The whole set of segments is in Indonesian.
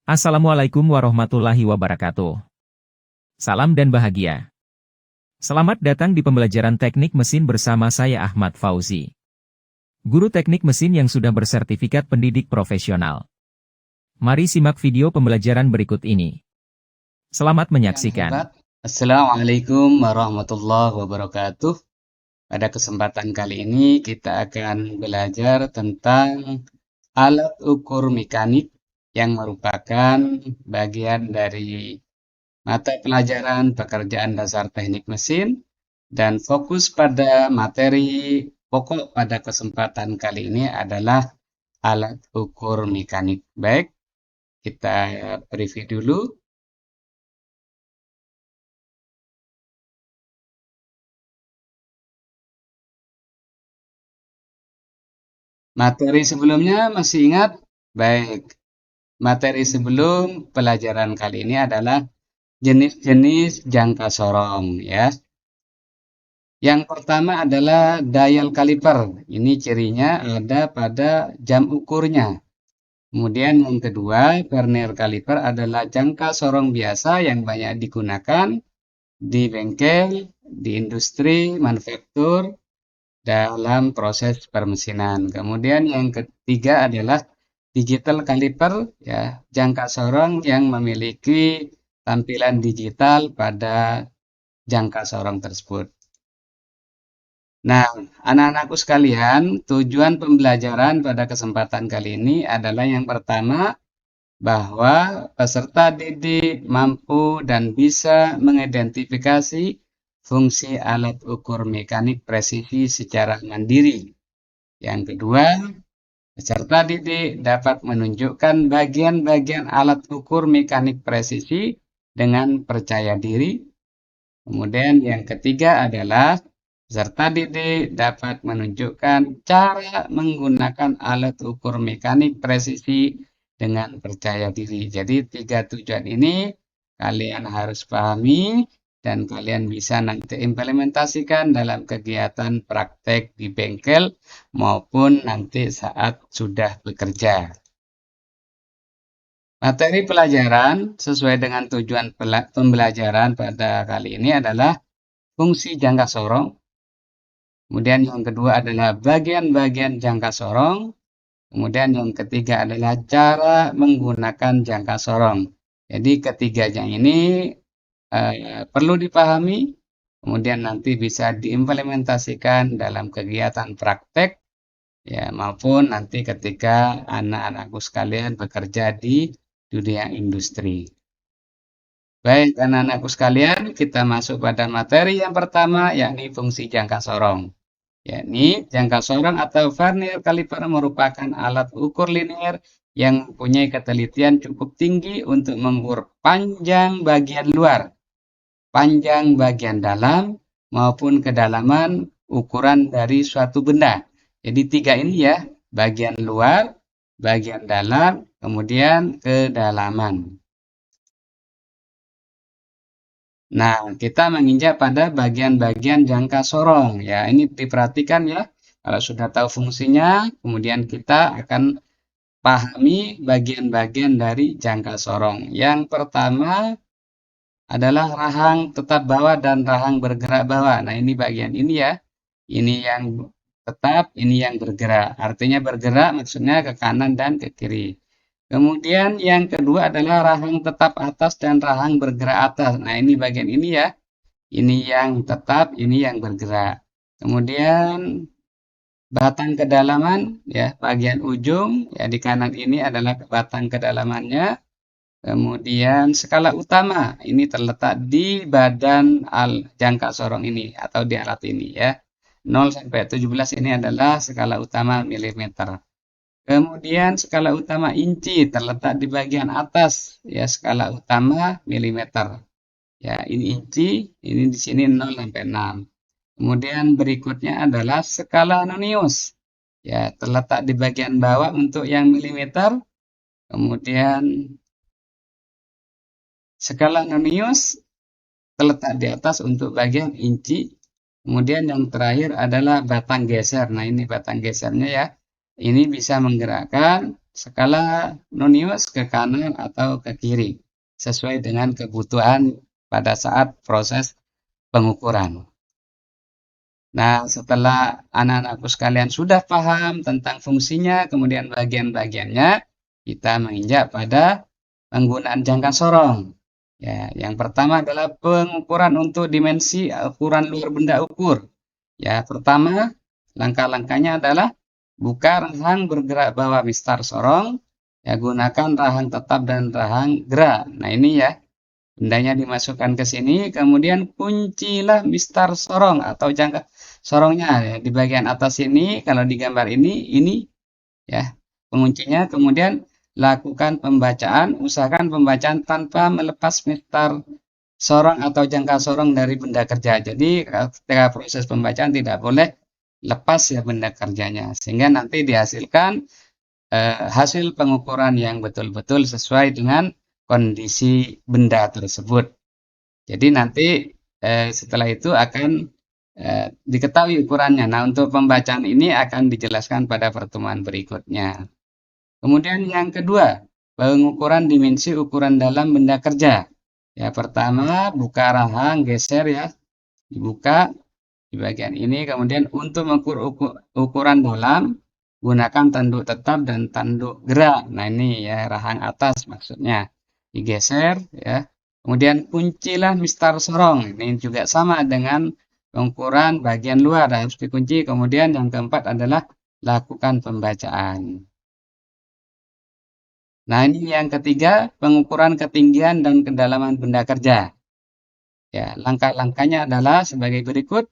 Assalamualaikum warahmatullahi wabarakatuh. Salam dan bahagia. Selamat datang di pembelajaran teknik mesin bersama saya Ahmad Fauzi, guru teknik mesin yang sudah bersertifikat pendidik profesional. Mari simak video pembelajaran berikut ini. Selamat menyaksikan. Assalamualaikum warahmatullahi wabarakatuh. Pada kesempatan kali ini kita akan belajar tentang alat ukur mekanik yang merupakan bagian dari mata pelajaran pekerjaan dasar teknik mesin dan fokus pada materi pokok pada kesempatan kali ini adalah alat ukur mekanik. Baik, kita preview dulu. Materi sebelumnya masih ingat? Baik, materi sebelum pelajaran kali ini adalah jenis-jenis jangka sorong ya. Yang pertama adalah dial caliper. Ini cirinya ada pada jam ukurnya. Kemudian yang kedua, vernier caliper adalah jangka sorong biasa yang banyak digunakan di bengkel, di industri, manufaktur, dalam proses permesinan. Kemudian yang ketiga adalah digital caliper, ya, jangka sorong yang memiliki tampilan digital pada jangka sorong tersebut. Nah, anak-anakku sekalian, tujuan pembelajaran pada kesempatan kali ini adalah yang pertama, bahwa peserta didik mampu dan bisa mengidentifikasi fungsi alat ukur mekanik presisi secara mandiri. Yang kedua, peserta didik dapat menunjukkan bagian-bagian alat ukur mekanik presisi dengan percaya diri. Kemudian yang ketiga adalah peserta didik dapat menunjukkan cara menggunakan alat ukur mekanik presisi dengan percaya diri. Jadi tiga tujuan ini kalian harus pahami dan kalian bisa nanti implementasikan dalam kegiatan praktek di bengkel maupun nanti saat sudah bekerja. Materi pelajaran sesuai dengan tujuan pembelajaran pada kali ini adalah fungsi jangka sorong. Kemudian yang kedua adalah bagian-bagian jangka sorong. Kemudian yang ketiga adalah cara menggunakan jangka sorong. Jadi ketiganya ini perlu dipahami, kemudian nanti bisa diimplementasikan dalam kegiatan praktek, ya, maupun nanti ketika anak-anakku sekalian bekerja di dunia industri. Baik, anak-anakku sekalian, kita masuk pada materi yang pertama, yakni fungsi jangka sorong. Yakni jangka sorong atau vernier caliper merupakan alat ukur linear yang mempunyai ketelitian cukup tinggi untuk mengukur panjang bagian luar, panjang bagian dalam, maupun kedalaman ukuran dari suatu benda. Jadi tiga ini ya, bagian luar, bagian dalam, kemudian kedalaman. Nah, kita menginjak pada bagian-bagian jangka sorong. Ya, ini diperhatikan ya. Kalau sudah tahu fungsinya, kemudian kita akan pahami bagian-bagian dari jangka sorong. Yang pertama adalah rahang tetap bawah dan rahang bergerak bawah. Nah, ini bagian ini ya. Ini yang tetap, ini yang bergerak. Artinya bergerak maksudnya ke kanan dan ke kiri. Kemudian yang kedua adalah rahang tetap atas dan rahang bergerak atas. Nah, ini bagian ini ya. Ini yang tetap, ini yang bergerak. Kemudian batang kedalaman ya, bagian ujung ya di kanan ini adalah batang kedalamannya. Kemudian skala utama ini terletak di badan jangka sorong ini atau di alat ini ya. 0 sampai 17 ini adalah skala utama milimeter. Kemudian skala utama inci terletak di bagian atas ya, skala utama milimeter. Ya, ini inci, ini di sini 0 sampai 6. Kemudian berikutnya adalah skala nonius. Ya, terletak di bagian bawah untuk yang milimeter. Kemudian skala nonius terletak di atas untuk bagian inci. Kemudian yang terakhir adalah batang geser. Nah, ini batang gesernya ya. ini bisa menggerakkan skala nonius ke kanan atau ke kiri, sesuai dengan kebutuhan pada saat proses pengukuran. Nah, setelah anak-anakku sekalian sudah paham tentang fungsinya, kemudian bagian-bagiannya, kita menginjak pada penggunaan jangka sorong. Ya, yang pertama adalah pengukuran untuk dimensi ukuran luar benda ukur. Ya, pertama, langkah-langkahnya adalah buka rahang bergerak bawah mistar sorong, ya gunakan rahang tetap dan rahang gerak. Nah, ini ya, bendanya dimasukkan ke sini, kemudian kuncilah mistar sorong atau jangka sorongnya ya, di bagian atas ini. Kalau di gambar ini ya penguncinya. Kemudian lakukan pembacaan, usahakan pembacaan tanpa melepas mistar sorong atau jangka sorong dari benda kerja. Jadi ketika proses pembacaan tidak boleh lepas ya benda kerjanya, sehingga nanti dihasilkan hasil pengukuran yang betul-betul sesuai dengan kondisi benda tersebut. Jadi nanti setelah itu akan diketahui ukurannya. Nah, untuk pembacaan ini akan dijelaskan pada pertemuan berikutnya. Kemudian yang kedua, pengukuran dimensi ukuran dalam benda kerja. Ya, pertama buka rahang, geser ya, dibuka di bagian ini. Kemudian untuk mengukur ukuran dalam, gunakan tanduk tetap dan tanduk gerak. Nah, ini ya rahang atas maksudnya. Digeser ya. Kemudian kuncilah mistar sorong. Ini juga sama dengan pengukuran bagian luar harus dikunci. Kemudian yang keempat adalah lakukan pembacaan. Nah, ini yang ketiga, pengukuran ketinggian dan kedalaman benda kerja. Ya, langkah-langkahnya adalah sebagai berikut.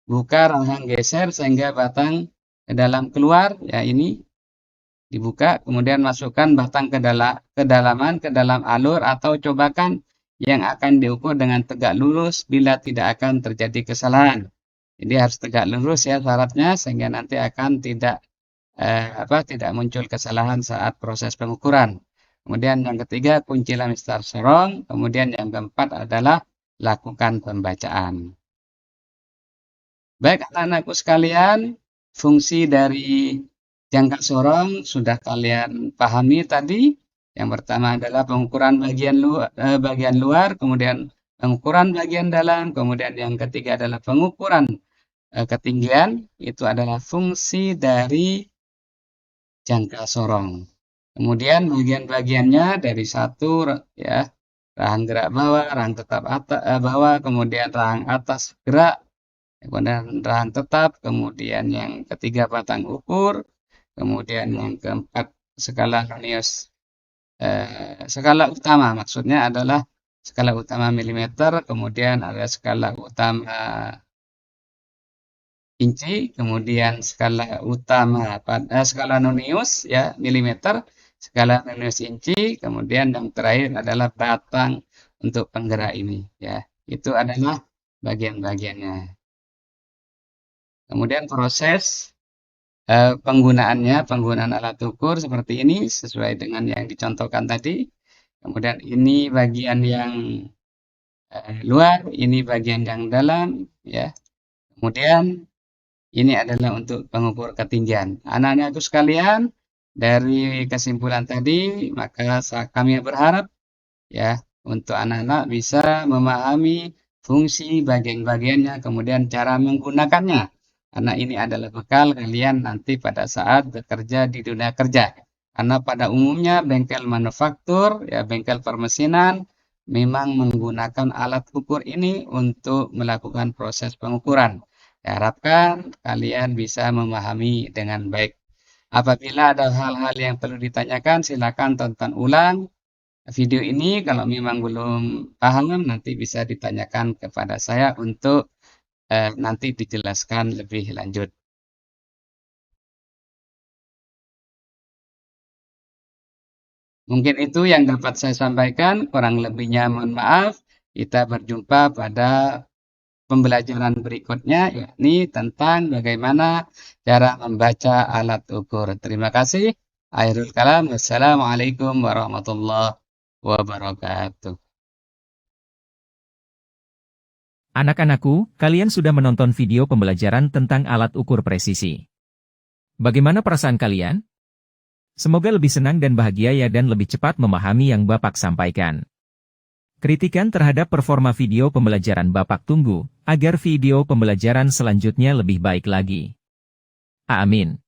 Buka rahang geser sehingga batang ke dalam keluar, ya ini dibuka, kemudian masukkan batang ke kedalaman ke dalam alur atau cobakan yang akan diukur dengan tegak lurus bila tidak akan terjadi kesalahan. Jadi harus tegak lurus ya syaratnya sehingga nanti akan tidak muncul kesalahan saat proses pengukuran. Kemudian yang ketiga kuncilah mistar sorong, kemudian yang keempat adalah lakukan pembacaan. Baik anak-anakku sekalian, fungsi dari jangka sorong sudah kalian pahami tadi. Yang pertama adalah pengukuran bagian luar, kemudian pengukuran bagian dalam, kemudian yang ketiga adalah pengukuran ketinggian. Itu adalah fungsi dari jangka sorong. Kemudian bagian-bagiannya dari satu ya, rahang gerak bawah, rahang tetap bawah, kemudian rahang atas gerak, kemudian rahang tetap, kemudian yang ketiga batang ukur, kemudian yang keempat skala nonius. Skala utama maksudnya adalah skala utama milimeter, kemudian ada skala utama inci, kemudian skala nonius ya milimeter, skala nonius inci, kemudian yang terakhir adalah batang untuk penggerak ini ya. Itu adalah bagian-bagiannya. Kemudian proses penggunaan alat ukur seperti ini sesuai dengan yang dicontohkan tadi. Kemudian ini bagian yang luar, ini bagian yang dalam ya. Kemudian ini adalah untuk pengukur ketinggian. Anak-anakku sekalian, dari kesimpulan tadi, maka kami berharap ya untuk anak-anak bisa memahami fungsi bagian-bagiannya, kemudian cara menggunakannya. Karena ini adalah bekal kalian nanti pada saat bekerja di dunia kerja. Karena pada umumnya bengkel manufaktur, ya bengkel permesinan, memang menggunakan alat ukur ini untuk melakukan proses pengukuran. Diharapkan kalian bisa memahami dengan baik. Apabila ada hal-hal yang perlu ditanyakan, silakan tonton ulang video ini. Kalau memang belum paham, nanti bisa ditanyakan kepada saya untuk nanti dijelaskan lebih lanjut. Mungkin itu yang dapat saya sampaikan, kurang lebihnya mohon maaf. Kita berjumpa pada pembelajaran berikutnya, yakni tentang bagaimana cara membaca alat ukur. Terima kasih. Akhirul kalam. Wassalamualaikum warahmatullahi wabarakatuh. Anak-anakku, kalian sudah menonton video pembelajaran tentang alat ukur presisi. Bagaimana perasaan kalian? Semoga lebih senang dan bahagia ya dan lebih cepat memahami yang Bapak sampaikan. Kritikan terhadap performa video pembelajaran Bapak tunggu, agar video pembelajaran selanjutnya lebih baik lagi. Amin.